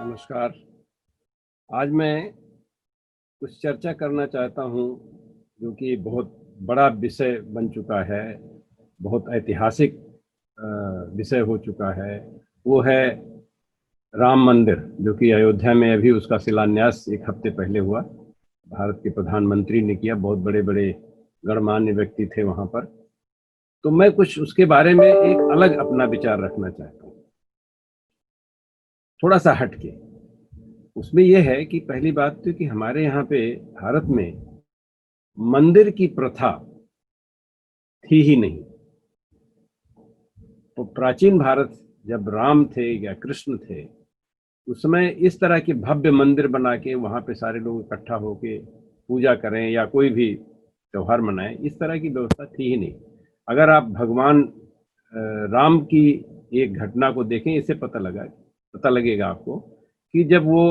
नमस्कार। आज मैं कुछ चर्चा करना चाहता हूँ जो कि बहुत बड़ा विषय बन चुका है, बहुत ऐतिहासिक विषय हो चुका है। वो है राम मंदिर, जो कि अयोध्या में अभी उसका शिलान्यास एक हफ्ते पहले हुआ। भारत के प्रधानमंत्री ने किया, बहुत बड़े बड़े गणमान्य व्यक्ति थे वहाँ पर। तो मैं कुछ उसके बारे में एक अलग अपना विचार रखना चाहता हूँ, थोड़ा सा हटके। उसमें यह है कि पहली बात तो कि हमारे यहाँ पे भारत में मंदिर की प्रथा थी ही नहीं। तो प्राचीन भारत, जब राम थे या कृष्ण थे, उस समय इस तरह के भव्य मंदिर बना के वहाँ पे सारे लोग इकट्ठा होके पूजा करें या कोई भी त्योहार मनाएं, इस तरह की व्यवस्था थी ही नहीं। अगर आप भगवान राम की एक घटना को देखें, इससे पता लगेगा आपको कि जब वो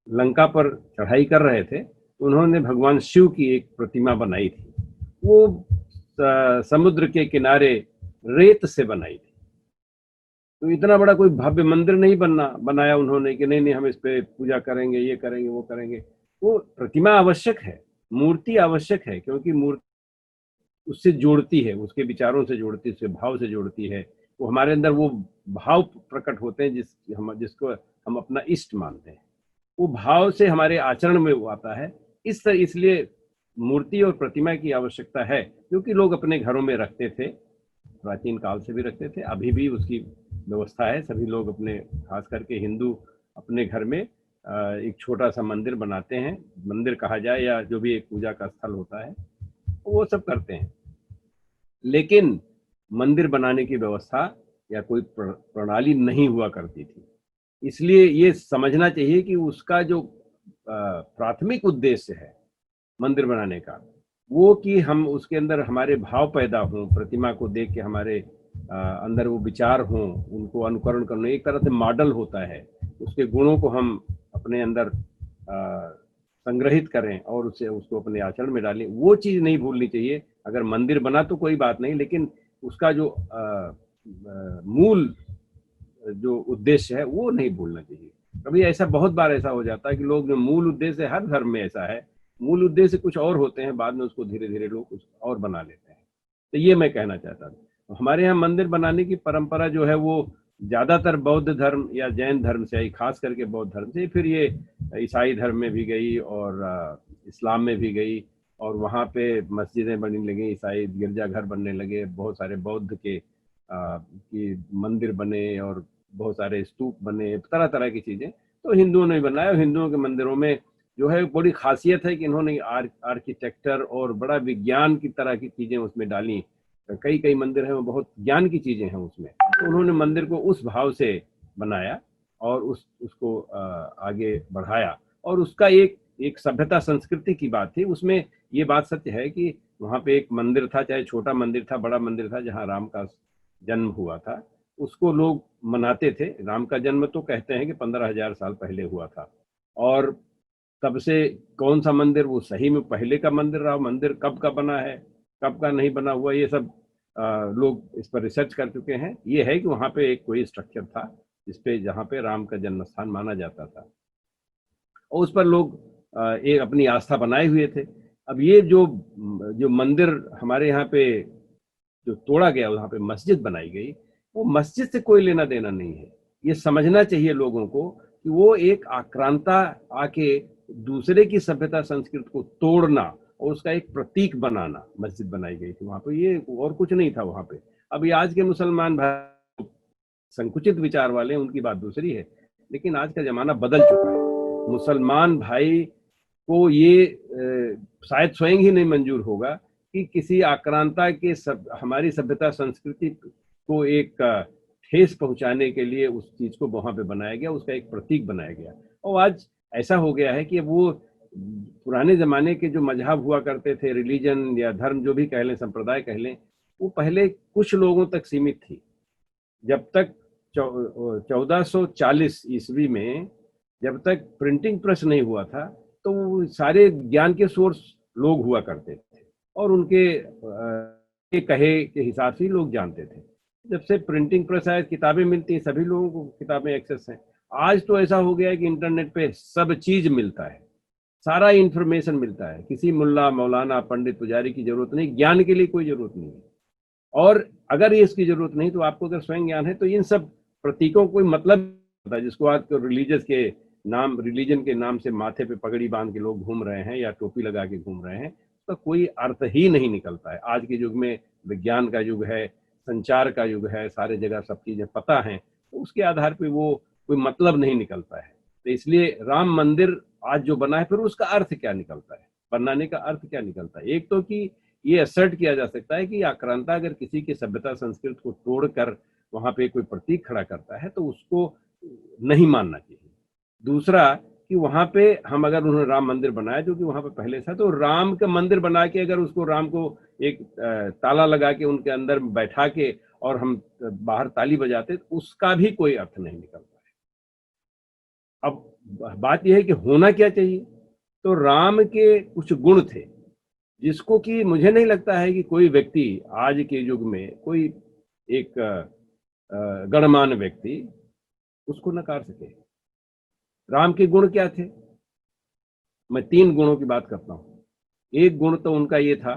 लंका पर चढ़ाई कर रहे थे तो उन्होंने भगवान शिव की एक प्रतिमा बनाई थी। वो समुद्र के किनारे रेत से बनाई थी। तो इतना बड़ा कोई भव्य मंदिर नहीं बनाया उन्होंने कि नहीं नहीं हम इस पे पूजा करेंगे, ये करेंगे, वो करेंगे। वो प्रतिमा आवश्यक है, मूर्ति आवश्यक है, क्योंकि मूर्ति उससे जोड़ती है, उसके विचारों से जोड़ती है, उसके भाव से जोड़ती है। वो हमारे अंदर वो भाव प्रकट होते हैं जिसको हम अपना इष्ट मानते हैं। वो भाव से हमारे आचरण में वो आता है। इसलिए मूर्ति और प्रतिमा की आवश्यकता है, क्योंकि लोग अपने घरों में रखते थे, प्राचीन काल से भी रखते थे, अभी भी उसकी व्यवस्था है। सभी लोग अपने, खास करके हिंदू, अपने घर में एक छोटा सा मंदिर बनाते हैं, मंदिर कहा जाए या जो भी एक पूजा का स्थल होता है, वो सब करते हैं। लेकिन मंदिर बनाने की व्यवस्था या कोई प्रणाली नहीं हुआ करती थी। इसलिए ये समझना चाहिए कि उसका जो प्राथमिक उद्देश्य है मंदिर बनाने का, वो कि हम उसके अंदर हमारे भाव पैदा हों, प्रतिमा को देख के हमारे अंदर वो विचार हों, उनको अनुकरण करना, एक तरह से मॉडल होता है, उसके गुणों को हम अपने अंदर संग्रहित करें और उसे उसको अपने आचरण में डालें। वो चीज़ नहीं भूलनी चाहिए। अगर मंदिर बना तो कोई बात नहीं, लेकिन उसका जो मूल जो उद्देश्य है वो नहीं भूलना चाहिए। कभी ऐसा, बहुत बार ऐसा हो जाता है कि लोग, जो मूल उद्देश्य, हर धर्म में ऐसा है, मूल उद्देश्य कुछ और होते हैं, बाद में उसको धीरे धीरे लोग कुछ और बना लेते हैं। तो ये मैं कहना चाहता था। हमारे यहाँ मंदिर बनाने की परंपरा जो है वो ज्यादातर बौद्ध धर्म या जैन धर्म से आई, खास करके बौद्ध धर्म से, फिर ये ईसाई धर्म में भी गई और इस्लाम में भी गई, और वहाँ पे मस्जिदें बनने लगी, ईसाई गिरजाघर बनने लगे, बहुत सारे बौद्ध के की मंदिर बने और बहुत सारे स्तूप बने, तरह तरह की चीजें तो हिंदुओं ने बनाया। हिंदुओं के मंदिरों में जो है बड़ी खासियत है कि इन्होंने आर्किटेक्चर और बड़ा विज्ञान की तरह की चीजें उसमें डाली। कई कई मंदिर हैं वो बहुत ज्ञान की चीजें हैं उसमें, तो उन्होंने मंदिर को उस भाव से बनाया और उसको आगे बढ़ाया। और उसका एक एक सभ्यता संस्कृति की बात थी उसमें। ये बात सत्य है कि वहाँ पे एक मंदिर था, चाहे छोटा मंदिर था, बड़ा मंदिर था, जहाँ राम का जन्म हुआ था, उसको लोग मनाते थे। राम का जन्म तो कहते हैं कि 15,000 साल पहले हुआ था, और तब से कौन सा मंदिर वो सही में पहले का मंदिर रहा, मंदिर कब का बना है, कब का नहीं बना हुआ, ये सब लोग इस पर रिसर्च कर चुके हैं। ये है कि वहाँ पे एक कोई स्ट्रक्चर था जिसपे, जहाँ पे राम का जन्म स्थान माना जाता था, और उस पर लोग एक अपनी आस्था बनाए हुए थे। अब ये जो जो मंदिर हमारे यहाँ पे जो तोड़ा गया, वहाँ पे मस्जिद बनाई गई, वो मस्जिद से कोई लेना देना नहीं है। ये समझना चाहिए लोगों को कि वो एक आक्रांता आके दूसरे की सभ्यता संस्कृति को तोड़ना और उसका एक प्रतीक बनाना मस्जिद बनाई गई थी वहाँ पे, ये और कुछ नहीं था वहाँ पे। अभी आज के मुसलमान भाई संकुचित विचार वाले, उनकी बात दूसरी है, लेकिन आज का जमाना बदल चुका है। मुसलमान भाई को ये शायद स्वयं ही नहीं मंजूर होगा कि किसी आक्रांता के हमारी सभ्यता संस्कृति को एक ठेस पहुंचाने के लिए उस चीज को वहां पे बनाया गया, उसका एक प्रतीक बनाया गया। और आज ऐसा हो गया है कि वो पुराने जमाने के जो मजहब हुआ करते थे, रिलीजन या धर्म जो भी कह लें, संप्रदाय कह लें, वो पहले कुछ लोगों तक सीमित थी। जब तक 1440 ईस्वी में, जब तक प्रिंटिंग प्रेस नहीं हुआ था, तो सारे ज्ञान के सोर्स लोग हुआ करते थे और उनके कहे के हिसाब से लोग जानते थे। जब से प्रिंटिंग प्रेस आया, किताबें मिलती हैं, सभी लोगों को किताबें एक्सेस हैं। आज तो ऐसा हो गया है कि इंटरनेट पे सब चीज मिलता है, सारा इंफॉर्मेशन मिलता है, किसी मुल्ला मौलाना पंडित पुजारी की जरूरत नहीं, ज्ञान के लिए कोई जरूरत नहीं है। और अगर ये इसकी जरूरत नहीं तो आपको अगर स्वयं ज्ञान है तो इन सब प्रतीकों कोई मतलब नहीं होता, जिसको आज तो रिलीजन के नाम से माथे पे पगड़ी बांध के लोग घूम रहे हैं या टोपी लगा के घूम रहे हैं, तो कोई अर्थ ही नहीं निकलता है। आज के युग में विज्ञान का युग है, संचार का युग है, सारे जगह सब चीजें पता है, तो उसके आधार पे वो कोई मतलब नहीं निकलता है। तो इसलिए राम मंदिर आज जो बना है, फिर उसका अर्थ क्या निकलता है, बनाने का अर्थ क्या निकलता है? एक तो कि ये असर्ट किया जा सकता है कि आक्रांता अगर किसी की सभ्यता संस्कृति को तोड़कर वहां पे कोई प्रतीक खड़ा करता है तो उसको नहीं मानना चाहिए। दूसरा कि वहां पे हम अगर उन्होंने राम मंदिर बनाया जो कि वहां पे पहले था, तो राम का मंदिर बना के अगर उसको राम को एक ताला लगा के उनके अंदर बैठा के और हम बाहर ताली बजाते तो उसका भी कोई अर्थ नहीं निकलता है। अब बात यह है कि होना क्या चाहिए, तो राम के कुछ गुण थे जिसको कि मुझे नहीं लगता है कि कोई व्यक्ति आज के युग में कोई एक गणमान्य व्यक्ति उसको नकार सके। राम के गुण क्या थे? मैं 3 गुणों की बात करता हूं। एक गुण तो उनका ये था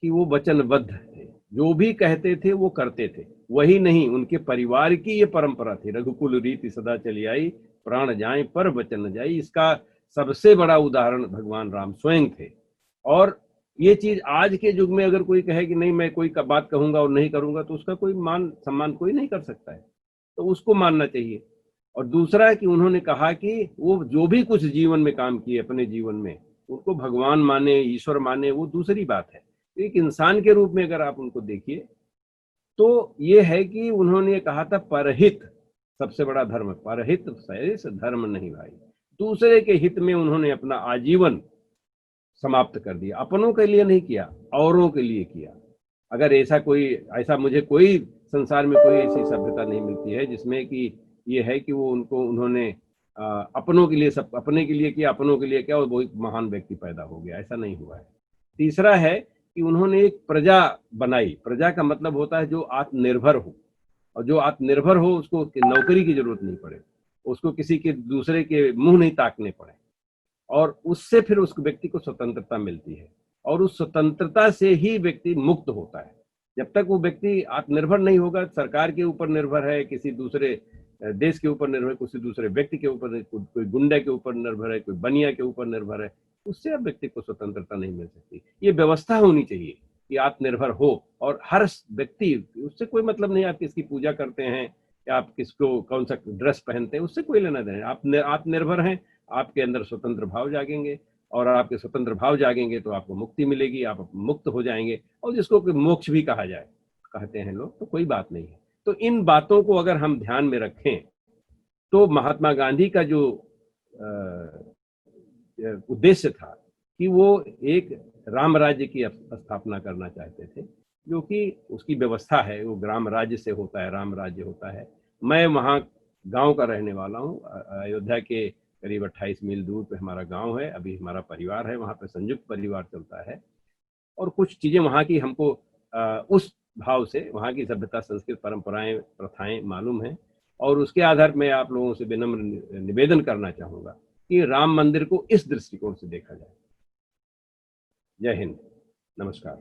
कि वो वचनबद्ध थे, जो भी कहते थे वो करते थे। वही नहीं, उनके परिवार की ये परंपरा थी, रघुकुल रीति सदा चली आई, प्राण जाए पर वचन न जाई। इसका सबसे बड़ा उदाहरण भगवान राम स्वयं थे। और ये चीज आज के युग में अगर कोई कहे कि नहीं मैं कोई बात कहूंगा और नहीं करूंगा, तो उसका कोई मान सम्मान कोई नहीं कर सकता है, तो उसको मानना चाहिए। और दूसरा है कि उन्होंने कहा कि वो जो भी कुछ जीवन में काम किए अपने जीवन में, उनको भगवान माने ईश्वर माने वो दूसरी बात है, एक इंसान के रूप में अगर आप उनको देखिए तो ये है कि उन्होंने कहा था परहित सबसे बड़ा धर्म, परहित सैस धर्म नहीं भाई। दूसरे के हित में उन्होंने अपना आजीवन समाप्त कर दिया, अपनों के लिए नहीं किया, औरों के लिए किया। अगर ऐसा मुझे कोई संसार में कोई ऐसी सभ्यता नहीं मिलती है जिसमें कि ये है कि वो उन्होंने अपनों के लिए सब अपने के लिए किया, अपनों के लिए किया और वो एक महान व्यक्ति पैदा हो गया, ऐसा नहीं हुआ है। तीसरा है कि उन्होंने एक प्रजा बनाई। प्रजा का मतलब होता है जो आत्मनिर्भर हो, और जो आत्मनिर्भर हो उसको नौकरी की जरूरत नहीं पड़े, उसको किसी के दूसरे के मुंह नहीं ताकने पड़े, और उससे फिर उस व्यक्ति को स्वतंत्रता मिलती है, और उस स्वतंत्रता से ही व्यक्ति मुक्त होता है। जब तक वो व्यक्ति आत्मनिर्भर नहीं होगा, सरकार के ऊपर निर्भर है, किसी दूसरे देश के ऊपर निर्भर है, किसी दूसरे व्यक्ति के ऊपर, कोई गुंडे के ऊपर निर्भर है, कोई बनिया के ऊपर निर्भर है, उससे अब व्यक्ति को स्वतंत्रता नहीं मिल सकती। ये व्यवस्था होनी चाहिए कि आत्मनिर्भर हो, और हर व्यक्ति, उससे कोई मतलब नहीं आप किसकी पूजा करते हैं या आप किसको कौन सा ड्रेस पहनते हैं, उससे कोई लेना देना। आप आत्मनिर्भर हैं, आपके अंदर स्वतंत्र भाव जागेंगे, और आपके स्वतंत्र भाव जागेंगे तो आपको मुक्ति मिलेगी, आप मुक्त हो जाएंगे। और जिसको मोक्ष भी कहा जाए, कहते हैं लोग, तो कोई बात नहीं है। तो इन बातों को अगर हम ध्यान में रखें तो महात्मा गांधी का जो उद्देश्य था कि वो एक राम राज्य की स्थापना करना चाहते थे, जो कि उसकी व्यवस्था है, वो ग्राम राज्य से होता है, राम राज्य होता है। मैं वहाँ गांव का रहने वाला हूँ, अयोध्या के करीब 28 मील दूर पे हमारा गांव है। अभी हमारा परिवार है वहाँ पे, संयुक्त परिवार चलता है, और कुछ चीजें वहाँ की हमको उस भाव से वहाँ की सभ्यता संस्कृति परंपराएं प्रथाएं मालूम है। और उसके आधार में आप लोगों से विनम्र निवेदन करना चाहूंगा कि राम मंदिर को इस दृष्टिकोण से देखा जाए। जय हिंद, नमस्कार।